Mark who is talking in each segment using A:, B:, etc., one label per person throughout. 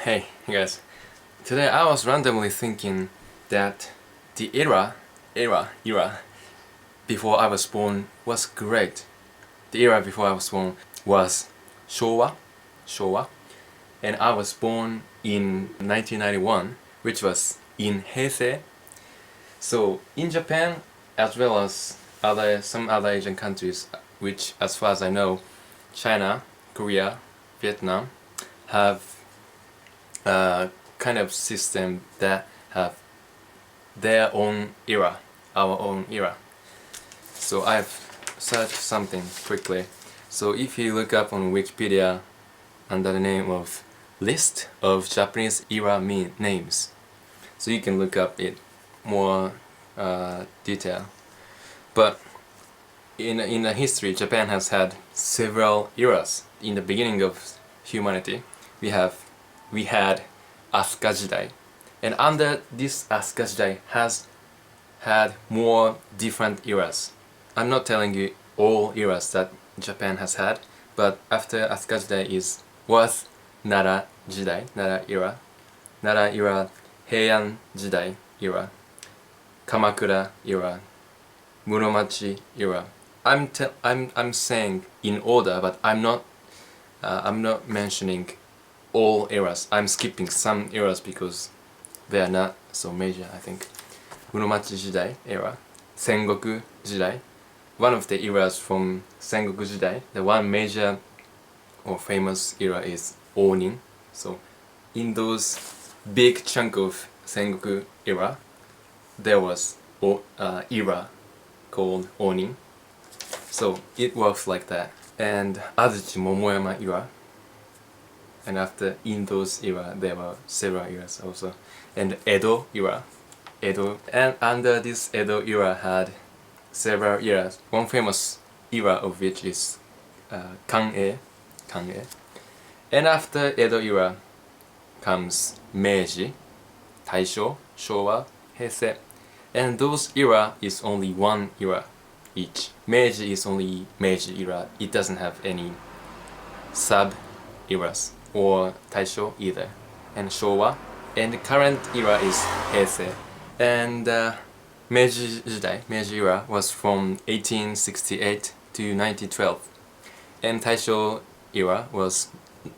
A: Hey guys, today I was randomly thinking that the era before I was born was great. The era before I was born was Showa, and I was born in 1991, which was in Heisei. So in Japan, as well as some other Asian countries, which as far as I know, China, Korea, Vietnam, have a kind of system that have their own era, our own era. So I've searched something quickly. So if you look up on Wikipedia under the name of list of Japanese era names, so you can look up it more detail. But in the history, Japan has had several eras. In the beginning of humanity, we had Asuka Jidai, and under this Asuka Jidai has had more different eras. I'm not telling you all eras that Japan has had, but after Asuka Jidai was Nara Jidai, Nara era, Heian Jidai era, Kamakura era, Muromachi era. I'm saying in order, but I'm not mentioning all eras. I'm skipping some eras because they are not so major, I think. Muromachi Jidai era, Sengoku Jidai. One of the eras from Sengoku Jidai, the one major or famous era is Onin. So in those big chunk of Sengoku era, there was era called Onin. So it works like that. And Azuchi Momoyama era. And after in those era there were several eras also. And Edo era. And under this Edo era had several eras. One famous era of which is Kan-e. And after Edo era comes Meiji, Taisho, Showa, Heisei. And those era is only one era each. Meiji is only Meiji era. It doesn't have any sub eras, or Taisho either. And Showa, and the current era is Heisei. And Meiji era was from 1868 to 1912. And Taisho era was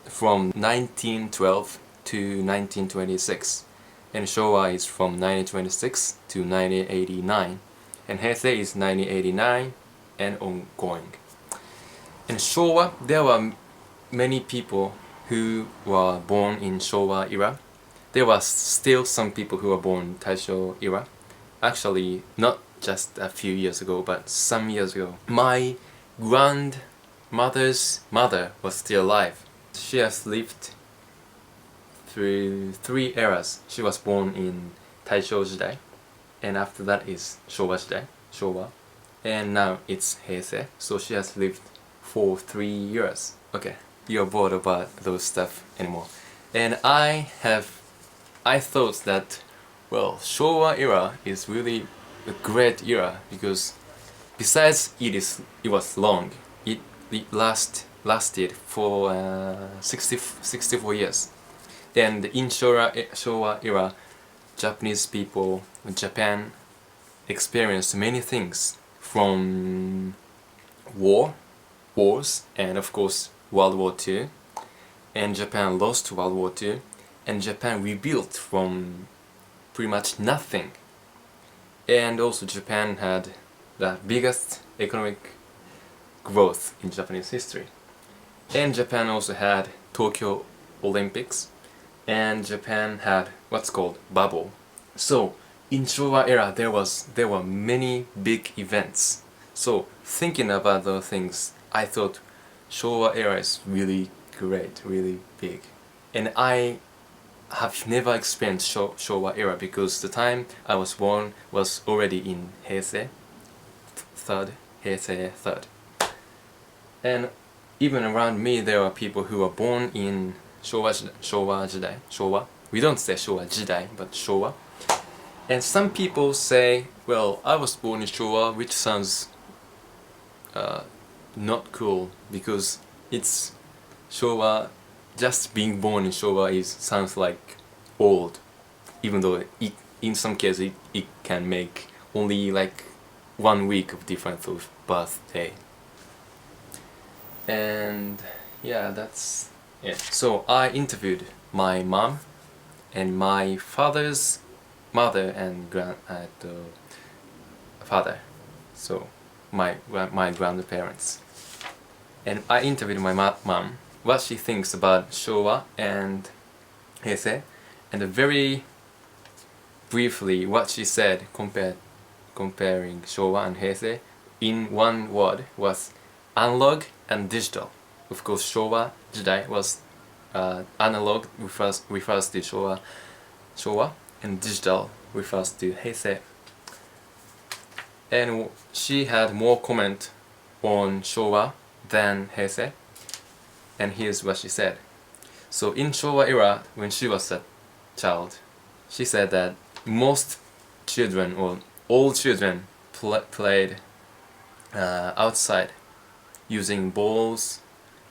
A: from 1912 to 1926. And Showa is from 1926 to 1989. And Heisei is 1989 and ongoing. In Showa, there were many people who were born in Showa era. There were still some people who were born in Taisho era. Actually, not just a few years ago, but some years ago. My grandmother's mother was still alive. She has lived through 3 eras. She was born in Taisho Jidai, and after that is Showa, and now it's Heisei. So she has lived for 3 years. Okay, you're bored about those stuff anymore. And I thought that, well, Showa era is really a great era because besides it was long. It lasted for 64 years. And in Showa era, Japan experienced many things, from wars, and of course World War II. And Japan lost World War II, and Japan rebuilt from pretty much nothing. And also Japan had the biggest economic growth in Japanese history. And Japan also had Tokyo Olympics, and Japan had what's called bubble. So in Showa era there were many big events. So thinking about those things, I thought Showa era is really great, really big. And I have never experienced Showa era because the time I was born was already in Heisei third. And even around me there are people who were born in Showa Jidai. We don't say Showa Jidai, but Showa. And some people say, well, I was born in Showa, which sounds not cool because it's Showa just being born in Showa sounds like old, even though in some cases it can make only like 1 week of difference of birthday. And yeah, that's it. So I interviewed my mom and my father's mother and father, so my grandparents. And I interviewed my mom what she thinks about Showa and Heisei, and very briefly what she said comparing Showa and Heisei in one word was analog and digital. Of course, Showa Jidai was analog refers to Showa, and digital refers to Heisei. And she had more comment on Showa than Heisei, and here's what she said. So in Showa era, when she was a child, she said that most children, or all children, played outside using balls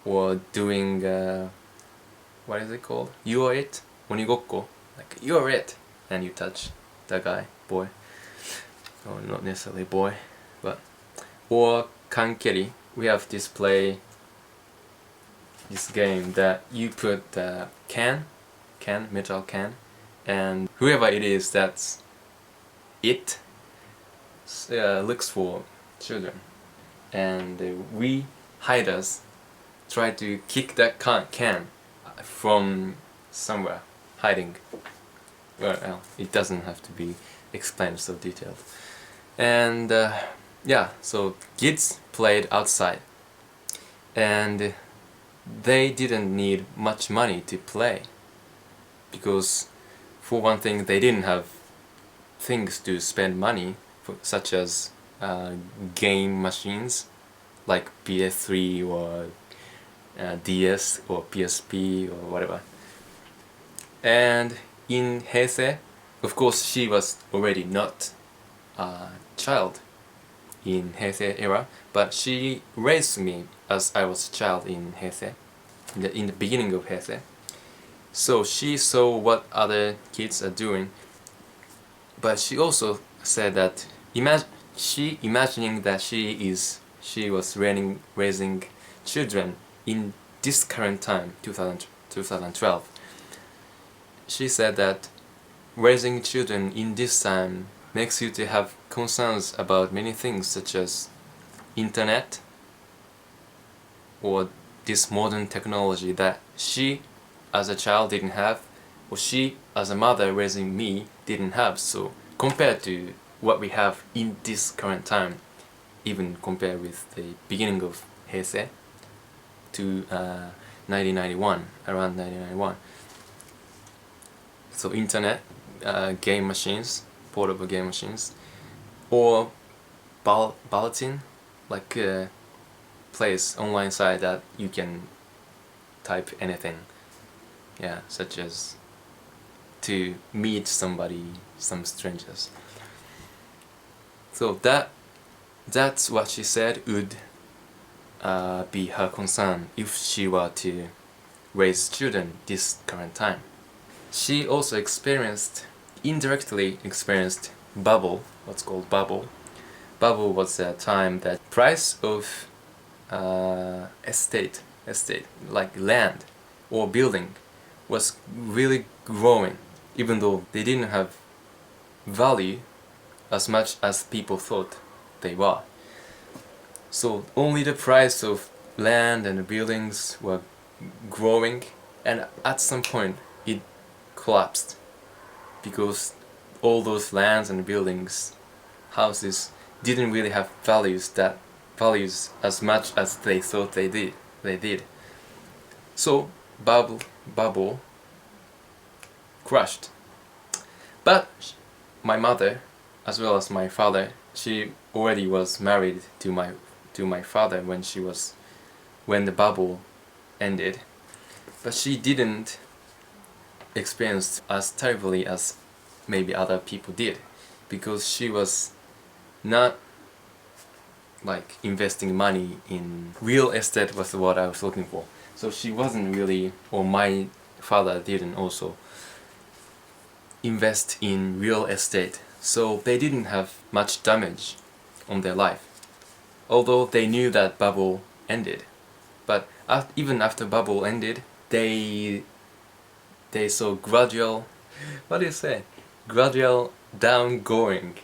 A: or doing what is it called? You're it? Onigokko. Like, you're it! And you touch the guy, boy. Or not necessarily boy, but... Or kankeri. We have this game that you put the metal can, and whoever it is that's it looks for children. And we hiders try to kick that can from somewhere, hiding. Well, it doesn't have to be explained so detailed. And yeah, so kids played outside, and they didn't need much money to play, because for one thing they didn't have things to spend money for, such as game machines like PS3 or DS or PSP or whatever. And in Heisei, of course, she was already not a child in Heisei era, but she raised me as I was a child in Heisei, in the beginning of Heisei. So she saw what other kids are doing, but she also said that imagining that she was raising children in this current time, 2012. She said that raising children in this time makes you to have concerns about many things, such as internet or this modern technology that she as a child didn't have, or she as a mother raising me didn't have. So compared to what we have in this current time, even compared with the beginning of Heisei to 1991, around 1991. So internet, game machines, portable game machines, or bulletin, like a place, online site that you can type anything, yeah, such as to meet somebody, some strangers. So that's what she said would be her concern if she were to raise children this current time. She also indirectly experienced bubble, what's called bubble. Bubble was a time that price of estate, like land or building, was really growing, even though they didn't have value as much as people thought they were. So only the price of land and buildings were growing, and at some point it collapsed, because all those lands and buildings, houses, didn't really have values as much as they thought they did. So bubble crushed. But my mother, as well as my father, she already was married to my father when the bubble ended. But she didn't experience as terribly as maybe other people did, because she was not like investing money in real estate was what I was looking for. So she wasn't really, or my father didn't also invest in real estate. So they didn't have much damage on their life. Although they knew that bubble ended. But even after bubble ended, they saw gradual, what do you say? Gradual down going,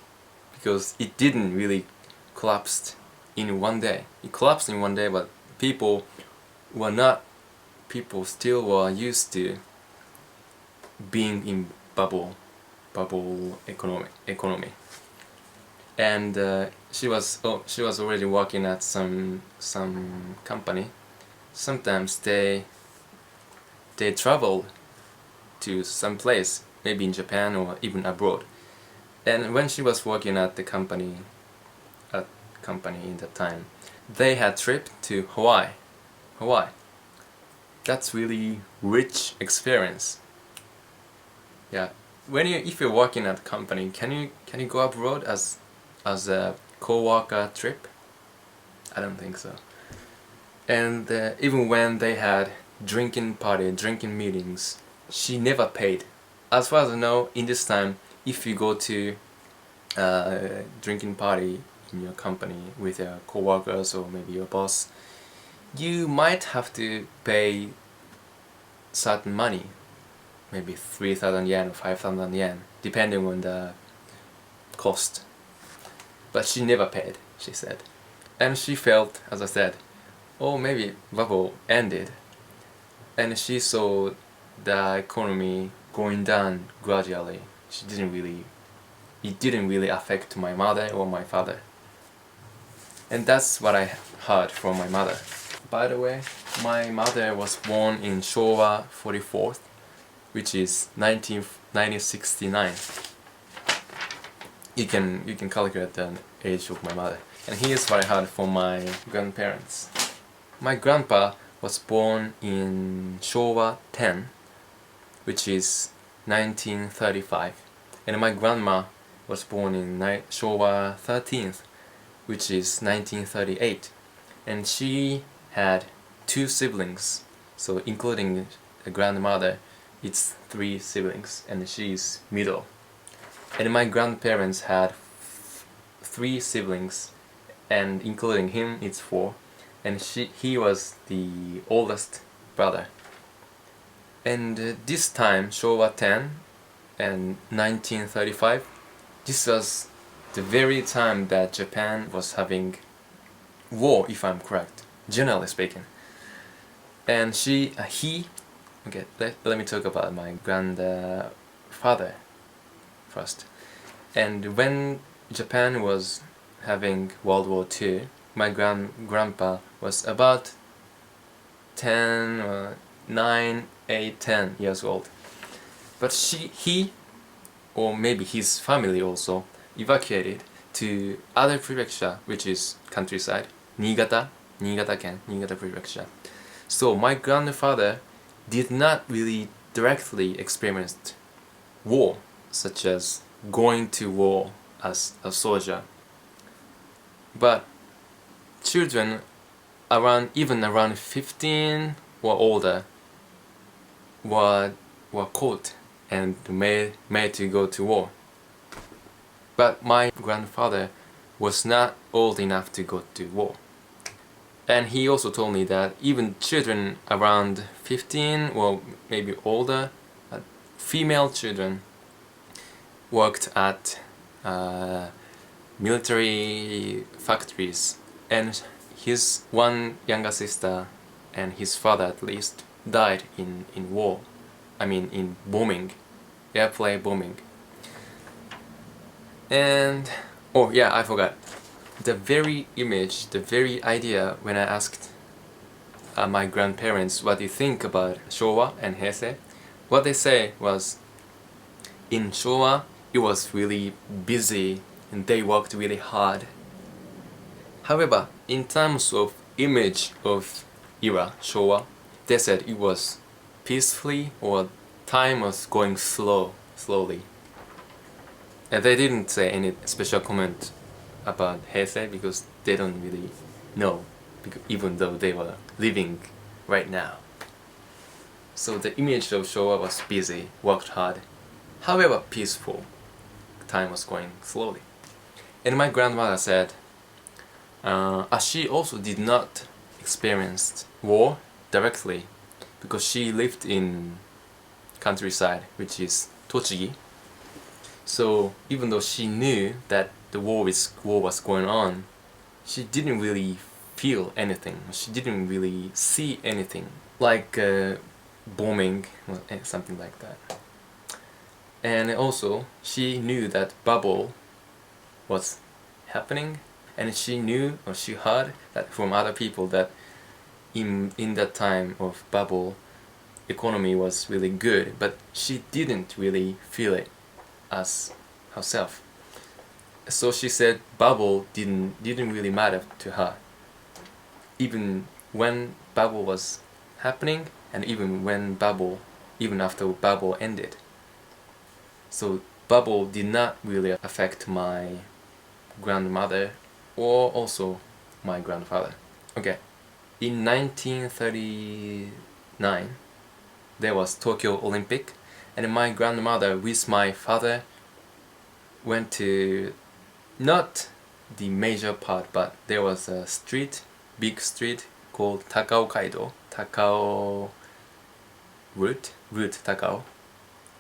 A: because it didn't really collapse in one day. It collapsed in one day, but people still were used to being in bubble economy. And she was already working at some company. Sometimes they traveled to some place, maybe in Japan or even abroad. And when she was working at the company in that time, they had trip to Hawaii. That's really rich experience. Yeah, if you're working at a company, can you go abroad as a co-worker trip? I don't think so. And even when they had drinking meetings, she never paid. As far as I know, in this time, if you go to a drinking party in your company with your co-workers or maybe your boss, you might have to pay certain money, maybe 3,000 yen or 5,000 yen, depending on the cost. But she never paid, she said. And she felt, as I said, oh, maybe bubble ended. And she saw the economy going down gradually. It didn't really affect my mother or my father. And that's what I heard from my mother. By the way, my mother was born in Showa 44th, which is 1969. You can calculate the age of my mother. And here's what I heard from my grandparents. My grandpa was born in Showa 10, which is 1935. And my grandma was born in Showa 13th, which is 1938. And she had 2 siblings, so including the grandmother, it's 3 siblings, and she's middle. And my grandparents had 3 siblings, and including him, it's 4. And he was the oldest brother. And this time, Showa 10 and 1935, this was the very time that Japan was having war, if I'm correct, generally speaking. And okay, let me talk about my grandfather first. And when Japan was having World War II, my grandpa was about 9, 8, 10 years old. But he, or maybe his family also, evacuated to other prefecture, which is countryside, Niigata prefecture. So my grandfather did not really directly experience war, such as going to war as a soldier. But children around 15 or older were caught and made to go to war. But my grandfather was not old enough to go to war. And he also told me that even children around 15 or maybe older, female children, worked at military factories. And his one younger sister and his father at least died in war. I mean in bombing, airplane bombing. And oh yeah, I forgot. The very image, the very idea when I asked my grandparents what they think about Showa and Heisei, what they say was, in Showa it was really busy and they worked really hard. However, in terms of image of era, Showa, they said it was peacefully, or time was going slowly. And they didn't say any special comment about Heisei because they don't really know, even though they were living right now. So the image of Showa was busy, worked hard, however peaceful. Time was going slowly. And my grandmother said, she also did not experience war directly because she lived in countryside, which is Tochigi. So even though she knew that the war was going on, she didn't really feel anything. She didn't really see anything like bombing or something like that. And also she knew that bubble was happening, and she knew or she heard that from other people that in that time of bubble economy was really good, but she didn't really feel it as herself. So she said bubble didn't really matter to her, even when bubble was happening and even after bubble ended. So bubble did not really affect my grandmother or also my grandfather. Okay, in 1939 there was Tokyo Olympic, and my grandmother with my father went to not the major part, but there was a big street called Takao Kaido, Takao route Takao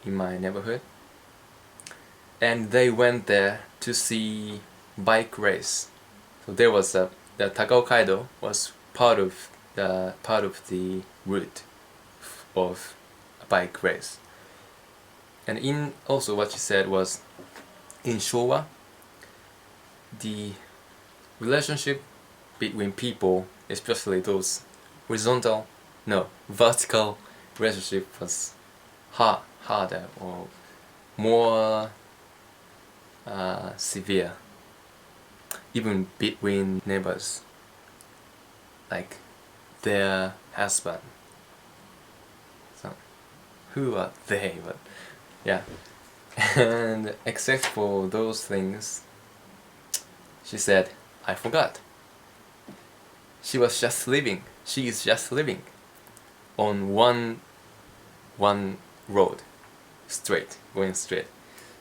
A: in my neighborhood, and they went there to see bike race. So there was the Takao Kaido was part of the route of a bike race. And in also what she said was, in Showa, the relationship between people, especially those vertical relationship, was harder or more severe, even between neighbors, like their husband. So who are they? But yeah. And except for those things, she said, I forgot. She is just living on one road, going straight.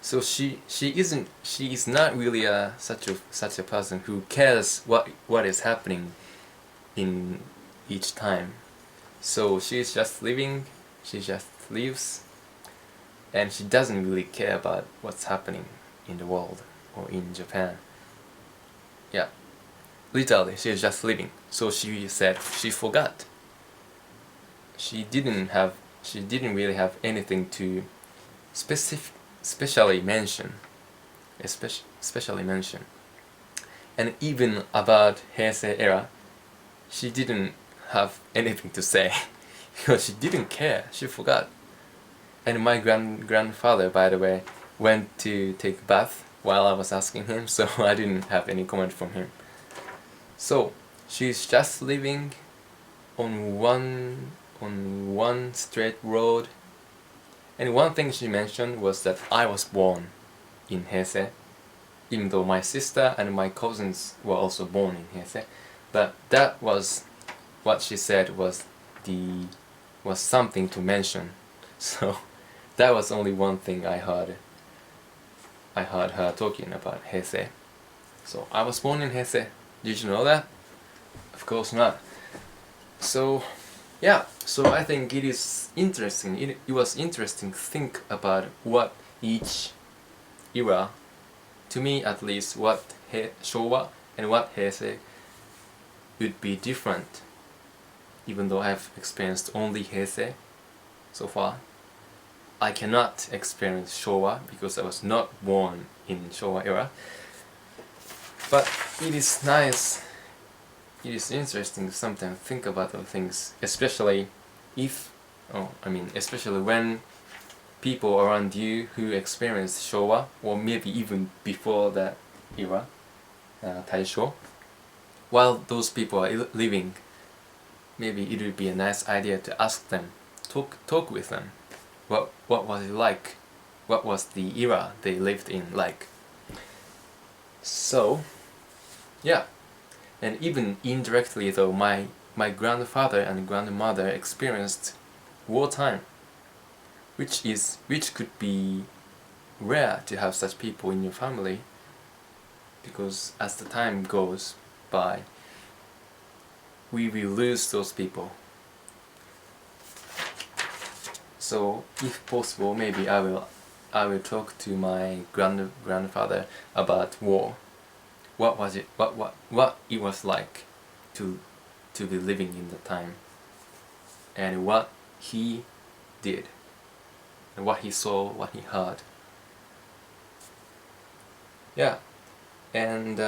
A: So she is not really such a person who cares what is happening in each time. So she is just living, she just lives, and she doesn't really care about what's happening in the world or in Japan. Yeah, literally, she is just living. So she said she forgot. She didn't really have anything to especially mention. And even about Heisei era, she didn't have anything to say because she didn't care. She forgot. And my grandfather, by the way, went to take a bath while I was asking him, so I didn't have any comment from him. So she's just living on one straight road. And one thing she mentioned was that I was born in Heisei, even though my sister and my cousins were also born in Heisei. But that was what she said was something to mention. So that was only one thing I heard her talking about Heisei. So I was born in Heisei. Did you know that? Of course not. So yeah, so I think it is interesting. It was interesting to think about what each era, to me at least, what Showa and what Heisei would be different. Even though I've experienced only Heisei so far, I cannot experience Showa because I was not born in Showa era. But it is nice. It is interesting to sometimes think about those things, especially especially when people around you who experienced Showa, or maybe even before that era, Taisho, while those people are living, maybe it would be a nice idea to ask them, talk with them. What was it like? What was the era they lived in like? So, yeah. And even indirectly though, my grandfather and grandmother experienced wartime, which could be rare to have such people in your family, because as the time goes by, we will lose those people. So if possible, maybe I will talk to my grandfather about war. What was it? What it was like to be living in the time, and what he did, and what he saw, what he heard. Yeah, and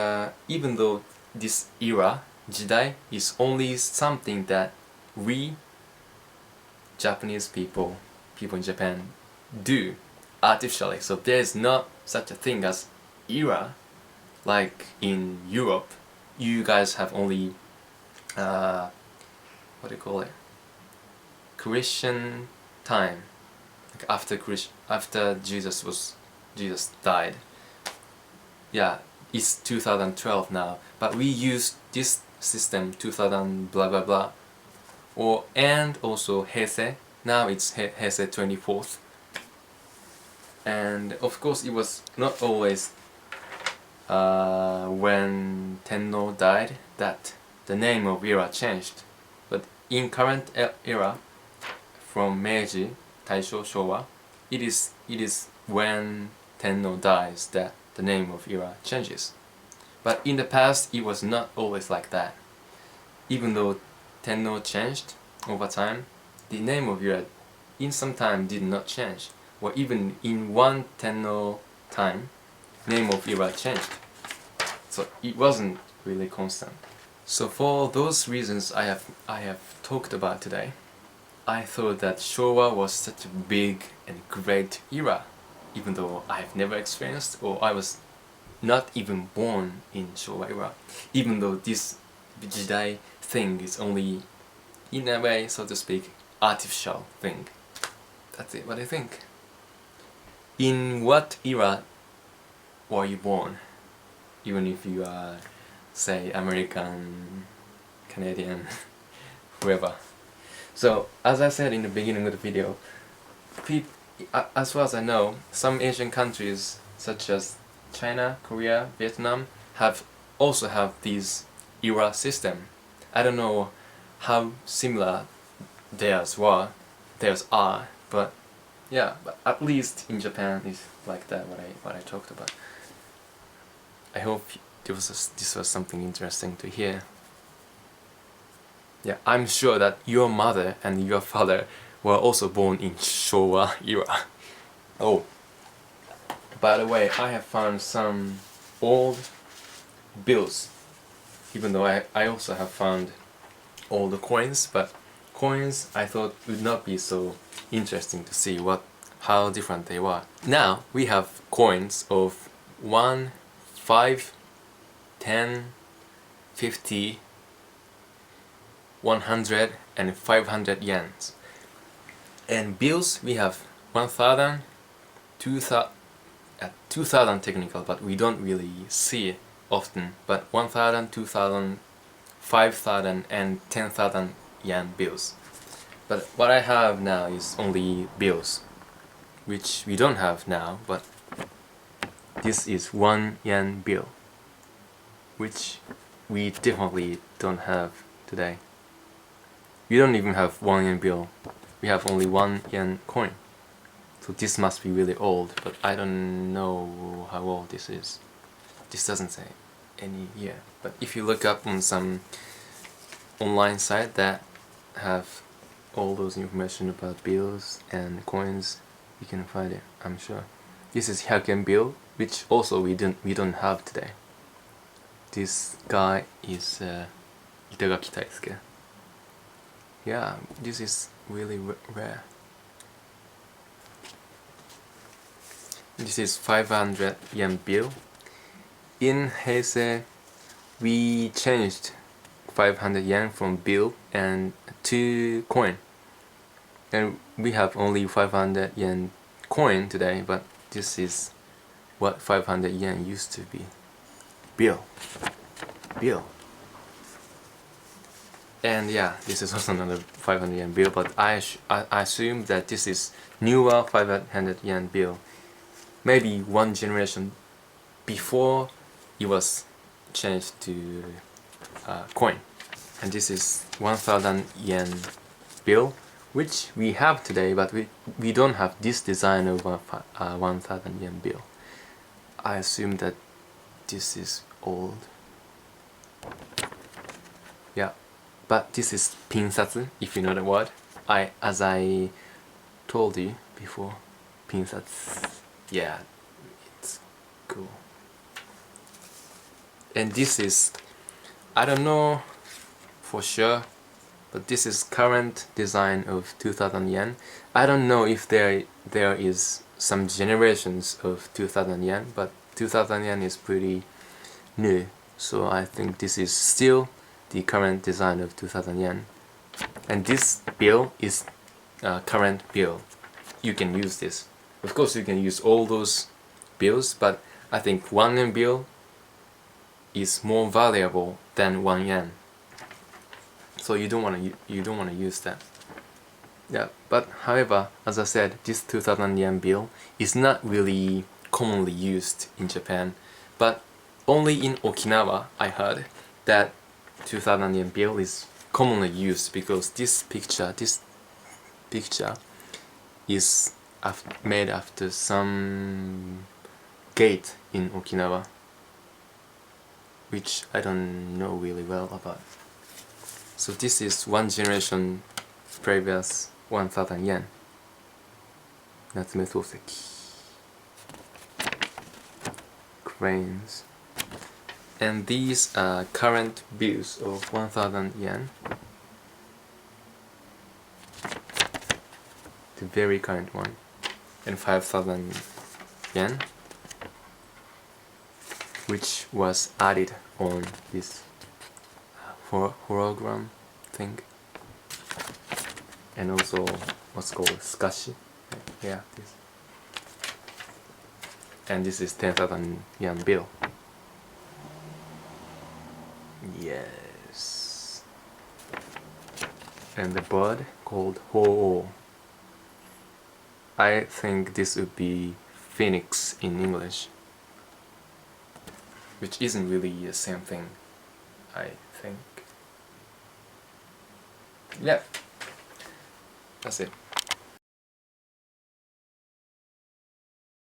A: even though this era, jidai, is only something that we Japanese people in Japan do artificially, so there is not such a thing as era like in Europe. You guys have only what do you call it, Christian time, like after Jesus died. Yeah, it's 2012 now, but we use this system 2000 blah blah blah, and also Heisei. Now it's Heisei 24th, and of course it was not always when Tenno died that the name of era changed, but in current era, from Meiji, Taisho, Showa, it is when Tenno dies that the name of era changes. But in the past it was not always like that. Even though Tenno changed over time, the name of era in some time did not change, or even in one Tenno time, name of era changed. So it wasn't really constant. So for those reasons I have talked about today, I thought that Showa was such a big and great era, even though I have never experienced, or I was not even born in Showa era, even though this jidai thing is only, in a way, so to speak, artificial thing. That's it. What do you think? In what era were you born? Even if you are, say, American, Canadian, whoever. So, as I said in the beginning of the video, as far as I know, some Asian countries such as China, Korea, Vietnam also have this era system. I don't know how similar theirs are, but yeah, but at least in Japan is like that, what I talked about. I hope this was something interesting to hear. Yeah, I'm sure that your mother and your father were also born in Showa era. Oh, by the way, I have found some old bills, even though I also have found all the coins, but coins I thought would not be so interesting to see how different they were. Now we have coins of 1, 5, 10, 50, 100 and 500 yens. And bills we have 1,000, 2,000 technical, but we don't really see it often, but 1,000, 2,000, 5,000 and 10,000 yen bills. But what I have now is only bills, which we don't have now, but this is 1 yen bill, which we definitely don't have today. We don't even have 1 yen bill, we have only 1 yen coin. So this must be really old, but I don't know how old this is. This doesn't say any year, but if you look up on some online site that have all those information about bills and coins, you can find it, I'm sure. This is 100 yen bill, which also we don't have today. This guy is Itagaki Taisuke. Yeah, this is really rare. This is 500 yen bill. In Heisei, we changed 500 yen from bill and to coin. And we have only 500 yen coin today, but this is what 500 yen used to be. Bill. And yeah, this is also another 500 yen bill, but I assume that this is newer 500 yen bill. Maybe one generation before it was changed to coin. And this is 1000 yen bill, which we have today, but we don't have this design of 1000 yen bill. I assume that this is old. Yeah, but this is pinsatsu, if you know the word. As I told you before, pinsatsu. Yeah, it's cool. And this is, I don't know for sure, but this is current design of 2000 yen. I don't know if there is some generations of 2000 yen, but 2000 yen is pretty new, so I think this is still the current design of 2000 yen. And this bill is current bill. You can use this. Of course you can use all those bills, but I think 1 yen bill is more valuable than 1 yen. So you don't want to use that. Yeah, but however, as I said, this 2000 yen bill is not really commonly used in Japan, but only in Okinawa I heard that 2000 yen bill is commonly used because this picture is made after some gate in Okinawa, which I don't know really well about. So this is one generation previous 1000 yen. Natsume Soseki. Cranes. And these are current bills of 1000 yen. The very current one. And 5000 yen, which was added on this hologram thing. And also what's called skashi. Yeah, this. And this is 10,000 yen bill. Yes. And the bird called Ho-Oh. I think this would be phoenix in English, which isn't really the same thing, I think. Yeah, that's it.